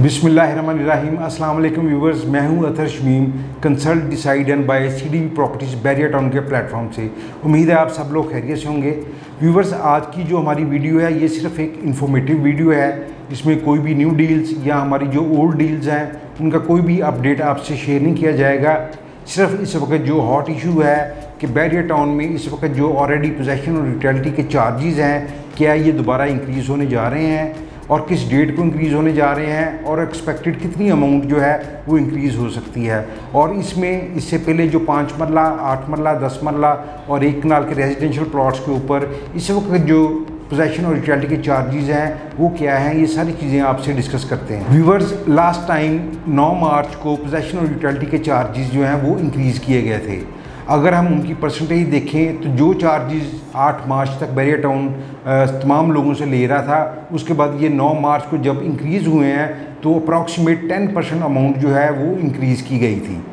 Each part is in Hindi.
बिस्मिल्लाहिर्रहमानिर्रहीम। अस्सलाम वालेकुम व्यूवर्स, मैं हूं Athar Shamim, consult decide and buy CDV properties barrier town के प्लेटफॉर्म से। उम्मीद है आप सब लोग खैरियत से होंगे। व्यूवर्स, आज की जो हमारी वीडियो है ये सिर्फ एक इन्फॉर्मेटिव वीडियो है। इसमें कोई भी न्यू डील्स या हमारी जो ओल्ड डील्स हैं उनका कोई भी अपडेट आपसे शेयर नहीं किया जाएगा। सिर्फ इस वक्त जो हॉट इशू है कि बैरियर टाउन में इस वक्त जो ऑलरेडी पोजेसन और यूटिलिटी के चार्जेस हैं, क्या ये दोबारा इंक्रीज़ होने जा रहे हैं और किस डेट को इंक्रीज़ होने जा रहे हैं और एक्सपेक्टेड कितनी अमाउंट जो है वो इंक्रीज़ हो सकती है। और इसमें इससे पहले जो 5 मरला, 8 मरला, 10 मरला और 1 कनाल के रेजिडेंशियल प्लॉट्स के ऊपर इस वक्त जो पोजेसन और यूटिलिटी के चार्जेस हैं वो क्या हैं, ये सारी चीज़ें आपसे डिस्कस करते हैं। व्यूवर्स, लास्ट टाइम 9 मार्च को पोजेसन और यूटिलिटी के चार्जेस जो हैं वो इंक्रीज़ किए गए थे। अगर हम उनकी परसेंटेज देखें तो जो चार्जेस 8 मार्च तक बैरियर टाउन तमाम लोगों से ले रहा था, उसके बाद ये 9 मार्च को जब इंक्रीज़ हुए हैं तो अप्रॉक्सीमेट 10% अमाउंट जो है वो इंक्रीज़ की गई थी।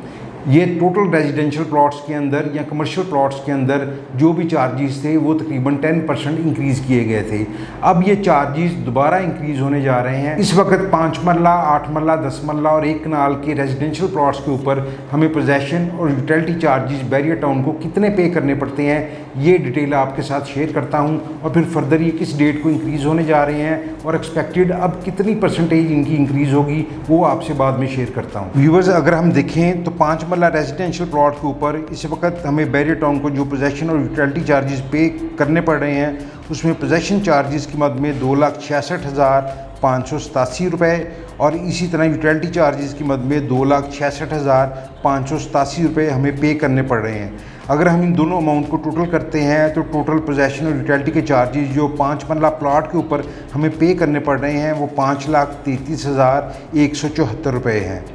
ये टोटल रेजिडेंशियल प्लॉट्स के अंदर या कमर्शियल प्लॉट्स के अंदर जो भी चार्जेस थे वो तकरीबन 10% इंक्रीज़ किए गए थे। अब ये चार्जेस दोबारा इंक्रीज़ होने जा रहे हैं। इस वक्त 5 मरला, 8 मरला, 10 मरला और 1 कनाल के रेजिडेंशियल प्लॉट्स के ऊपर हमें पोजेसन और यूटिलिटी चार्जेस बैरियर टाउन को कितने पे करने पड़ते हैं, ये डिटेल आपके साथ शेयर करता हूँ। और फिर फर्दर ये किस डेट को इंक्रीज़ होने जा रहे हैं और एक्सपेक्टेड अब कितनी परसेंटेज इनकी इंक्रीज़ होगी वो आपसे बाद में शेयर करता हूँ। व्यूवर्स, अगर हम देखें तो 5 मरला रेजिडेंशियल प्लॉट के ऊपर इस वक्त हमें बैरियर टाउन को जो पोजेसन और यूटिलिटी चार्जेस पे करने पड़ रहे हैं उसमें पोजेसन चार्जेस की मद में 2,66,587 रुपये और इसी तरह यूटिलिटी चार्जेस की मद में 2,66,587 रुपये हमें पे करने पड़ रहे हैं। अगर हम इन दोनों अमाउंट को टोटल करते हैं तो टोटल पोजेसन और यूटिलिटी के चार्जेस जो 5 मरला प्लॉट के ऊपर हमें पे करने पड़ रहे हैं वो 5,33,174 रुपये हैं।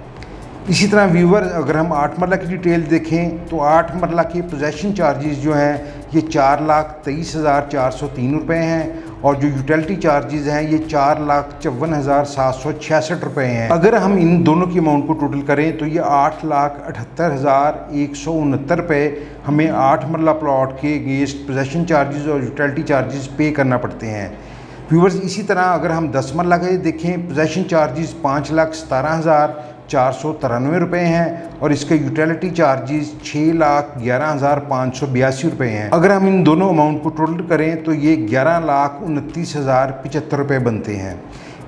इसी तरह व्यूवर, अगर हम 8 मरला की डिटेल देखें तो 8 मरला के पोजेसन चार्जेस जो हैं ये 4,23,403 रुपये हैं और जो यूटिलिटी चार्जेस हैं ये 4,54,766 रुपये हैं। अगर हम इन दोनों की अमाउंट को टोटल करें तो ये 8,78,169 रुपये हमें 8 मरला प्लॉट के अगेंस्ट पोजेसन चार्जेस और यूटिलिटी चार्जेस पे करना पड़ते हैं। व्यूवर्स, इसी तरह अगर हम 10 मरला के देखें पोजेसन चार्जेस 5,17,493 रुपये हैं और इसके यूटिलिटी चार्जेस 6,11,582 रुपये हैं। अगर हम इन दोनों अमाउंट को टोटल करें तो ये 11,29,075 रुपये बनते हैं।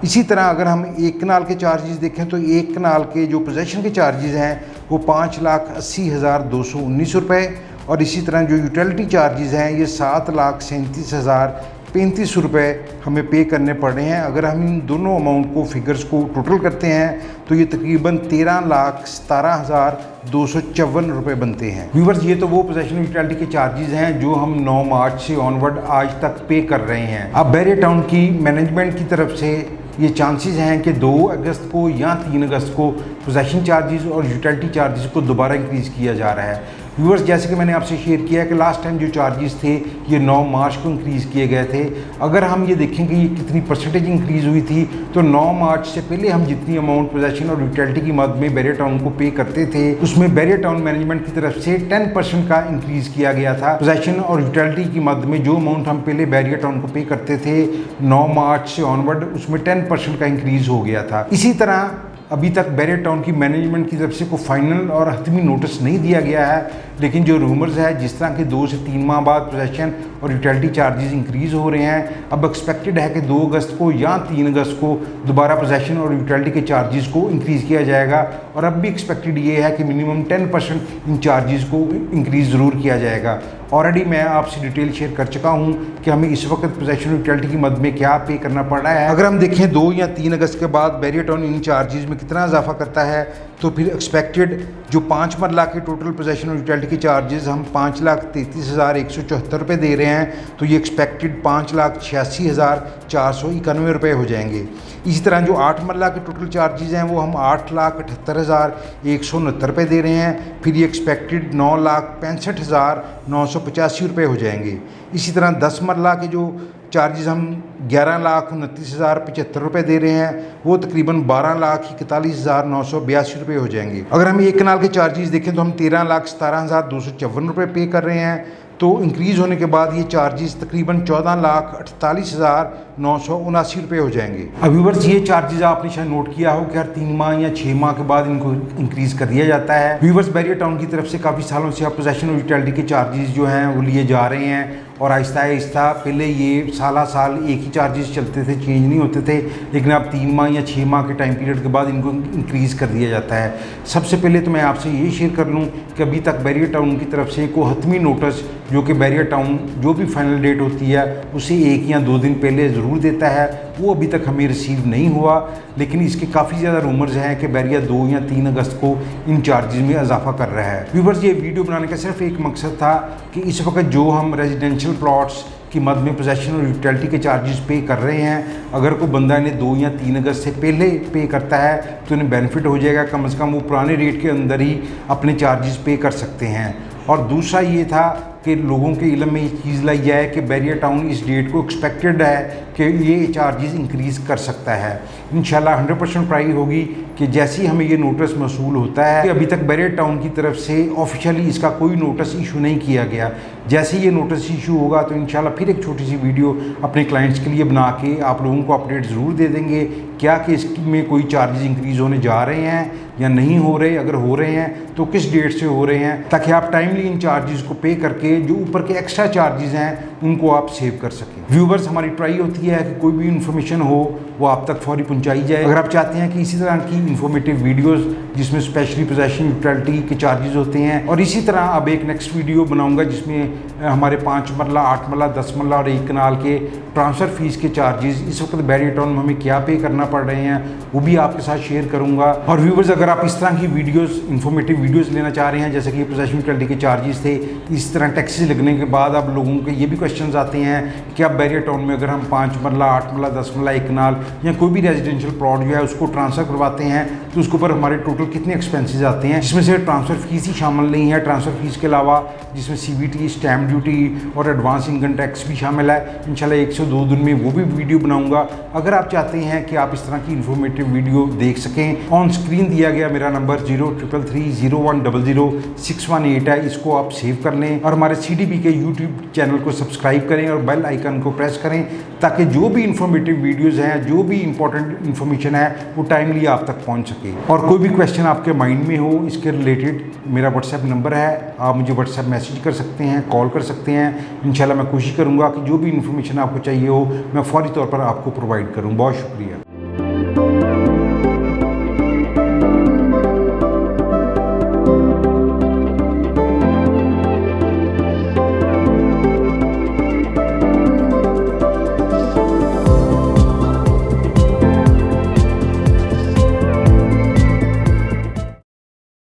इसी तरह अगर हम 1 कनाल के चार्जेस देखें तो 1 कनाल के जो पोजेसन के चार्जेस हैं वो 5,80,219 रुपये और इसी तरह जो यूटिलिटी चार्जेस हैं ये 7,37,035 रुपये हमें पे करने पड़ रहे हैं। अगर हम इन दोनों अमाउंट को फिगर्स को टोटल करते हैं तो ये तकरीबन 13,17,254 रुपये बनते हैं। व्यूवर्स, ये तो वो पोजेसन यूटिलिटी के चार्जेस हैं जो हम 9 मार्च से ऑनवर्ड आज तक पे कर रहे हैं। अब बैरियर टाउन की मैनेजमेंट की तरफ से ये चांसेस हैं कि 2 अगस्त को या 3 अगस्त को पोजेसन चार्जेस और यूटिलिटी चार्जेस को दोबारा इंक्रीज़ किया जा रहा है। व्यूवर्स, जैसे कि मैंने आपसे शेयर किया कि लास्ट टाइम जो चार्जेस थे ये 9 मार्च को इंक्रीज़ किए गए थे। अगर हम ये देखें कि ये कितनी परसेंटेज इंक्रीज़ हुई थी तो 9 मार्च से पहले हम जितनी अमाउंट पोजेसन और यूटिलिटी की मद में बैरियर टाउन को पे करते थे उसमें बैरियर टाउन मैनेजमेंट की तरफ से 10% का इंक्रीज़ किया गया था। पोजेसन और यूटिलिटी की मद में जो अमाउंट हम पहले बैरियर टाउन को पे करते थे 9 मार्च से ऑनवर्ड उसमें 10% का इंक्रीज़ हो गया था। इसी तरह अभी तक बैरियर टाउन की मैनेजमेंट की तरफ से कोई फाइनल और हतमी नोटिस नहीं दिया गया है, लेकिन जो रूमर्स है जिस तरह के 2 से 3 माह बाद पोजेसन और यूटिलिटी चार्जेस इंक्रीज़ हो रहे हैं, अब एक्सपेक्टेड है कि 2 अगस्त को या 3 अगस्त को दोबारा पोजेसन और यूटिलिटी के चार्जेस को इंक्रीज़ किया जाएगा। और अब भी एक्सपेक्टेड ये है कि मिनिमम 10% इन चार्जेस को इंक्रीज़ ज़रूर किया जाएगा। ऑलरेडी मैं आपसे डिटेल शेयर कर चुका हूँ कि हमें इस वक्त पोजेसन यूटिलिटी की मद में क्या पे करना पड़ रहा है। अगर हम देखें 2 या 3 अगस्त के बाद बैरियर टाउन इन चार्जेस में कितना इजाफा करता है तो फिर एक्सपेक्टेड जो 5 मरला के टोटल पोजेसन और यूटिलिटी के चार्जेस हम 5,33,174 रुपये दे रहे हैं तो ये एक्सपेक्टेड 5,86,491 रुपये हो जाएंगे। इसी तरह जो 8 मरला के टोटल चार्जेस हैं वो हम 8,78,169 रुपये दे रहे हैं, फिर ये एक्सपेक्टेड 9,65,985 रुपये हो जाएंगे। इसी तरह 10 मरला के जो चार्जेस हम 11,29,075 रुपये दे रहे हैं वो तकरीबन 12,41,982 रुपये हो जाएंगे। अगर हम 1 कनाल के चार्जेस देखें तो हम 13,17,254 रुपये पे कर रहे हैं, तो इंक्रीज़ होने के बाद ये चार्जेस तकरीबन 14,48,979 रुपये हो जाएंगे। अब व्यूअर्स ये चार्जेस आपने शायद नोट किया हो कि हर 3 माह या 6 माह के बाद इनको इंक्रीज़ कर दिया जाता है। व्यूअर्स बैरियर टाउन की तरफ से काफ़ी सालों से आप पोजेशन ऑफ यूटिलिटी के चार्जेस जो हैं वो लिए जा रहे हैं और आहिस्ता आहिस्ता पहले ये साल एक ही चार्जेस चलते थे, चेंज नहीं होते थे, लेकिन अब 3 माह या 6 माह के टाइम पीरियड के बाद इनको इंक्रीज़ कर दिया जाता है। सबसे पहले तो मैं आपसे ये शेयर कर लूँ कि अभी तक बैरियर टाउन की तरफ से कोई हतमी नोटिस जो कि बैरियर टाउन जो भी फाइनल डेट होती है उसे 1 या 2 दिन पहले ज़रूर देता है, वो अभी तक हमें रिसीव नहीं हुआ। लेकिन इसके काफ़ी ज़्यादा रूमर्स हैं कि बैरियर 2 या 3 अगस्त को इन चार्जेस में इजाफा कर रहा है। व्यूअर्स ये वीडियो बनाने का सिर्फ एक मकसद था कि इस वक्त जो हम रेजिडेंशियल प्लॉट्स की मद में पोजेशन और यूटिलिटी के चार्जेस पे कर रहे हैं, अगर कोई बंदा इन्हें 2 या 3 अगस्त से पहले पे करता है तो इन्हें बेनिफिट हो जाएगा, कम से कम वो पुराने रेट के अंदर ही अपने चार्जेस पे कर सकते हैं। और दूसरा ये था कि लोगों के इल्म में ये चीज़ लाई जाए कि बैरियर टाउन इस डेट को एक्सपेक्टेड है कि ये चार्जेस इंक्रीज़ कर सकता है। इंशाल्लाह 100% ट्राई होगी कि जैसे ही हमें ये नोटिस मसूल होता है कि अभी तक बैरियर टाउन की तरफ से ऑफिशियली इसका कोई नोटिस इशू नहीं किया गया, जैसे ही ये नोटिस इशू होगा तो इंशाल्लाह फिर एक छोटी सी वीडियो अपने क्लाइंट्स के लिए बना के आप लोगों को अपडेट ज़रूर दे देंगे क्या कि इसमें कोई चार्जेस इंक्रीज़ होने जा रहे हैं या नहीं हो रहे, अगर हो रहे हैं तो किस डेट से हो रहे हैं, ताकि आप टाइमली इन चार्जेस को पे करके जो ऊपर के एक्स्ट्रा चार्जेस हैं उनको आप सेव कर सकें। व्यूवर्स हमारी ट्राई होती है कि कोई भी इन्फॉर्मेशन हो वो आप तक फौरी पहुंचाई जाए। अगर आप चाहते हैं कि इसी तरह की इन्फॉर्मेटिव वीडियोस जिसमें स्पेशली पोजेशन यूटिलिटी के चार्जेस होते हैं, और इसी तरह अब एक नेक्स्ट वीडियो बनाऊंगा जिसमें हमारे 5 मरला, 8 मरला, 10 मरला और 1 कनाल के ट्रांसफ़र फीस के चार्जेस इस वक्त बैरियर टाउन में हमें क्या पे करना पड़ रहे हैं वो भी आपके साथ शेयर करूंगा। और व्यूवर्स अगर आप इस तरह की वीडियोस इन्फॉर्मेटिव वीडियोस लेना चाह रहे हैं, जैसे कि पोजेशन यूटिलिटी के चार्जेस थे, इस तरह टैक्सेस लगने के बाद अब लोगों के ये भी क्वेश्चंस आते हैं कि अब बैरियर टाउन में अगर हम 5 मरला, 8 मरला, 10 मरला, 1 कनाल या कोई भी रेजिडेंशियल प्लॉट जो है उसको ट्रांसफ़र करवाते हैं तो उसके ऊपर हमारे टोटल कितने एक्सपेंसेस आते हैं, जिसमें से ट्रांसफ़र फीस ही शामिल नहीं है। ट्रांसफ़र फीस के अलावा जिसमें CBT, स्टैम्प ड्यूटी और एडवांस इनकम टैक्स भी शामिल है। इंशाल्लाह 1 से 2 दिन में वो भी वीडियो बनाऊंगा। अगर आप चाहते हैं कि आप इस तरह की इन्फॉर्मेटिव वीडियो देख सकें, ऑन स्क्रीन दिया गया मेरा नंबर 033301006118 है, इसको आप सेव कर लें और हमारे CDB के यूट्यूब चैनल को सब्सक्राइब करें और बेल आइकन को प्रेस करें ताकि जो भी इन्फॉर्मेटिव वीडियोज़ हैं, जो भी इंपॉर्टेंट इन्फॉर्मेशन है वो टाइमली आप तक पहुँच सके। और कोई भी क्वेश्चन आपके माइंड में हो इसके रिलेटेड मेरा व्हाट्सएप नंबर है, आप मुझे व्हाट्सएप मैसेज कर सकते हैं, कॉल कर सकते हैं। इंशाल्लाह मैं कोशिश करूँगा कि जो भी इन्फॉर्मेशन आपको चाहिए हो मैं फौरी तौर पर आपको प्रोवाइड करूँ। बहुत शुक्रिया।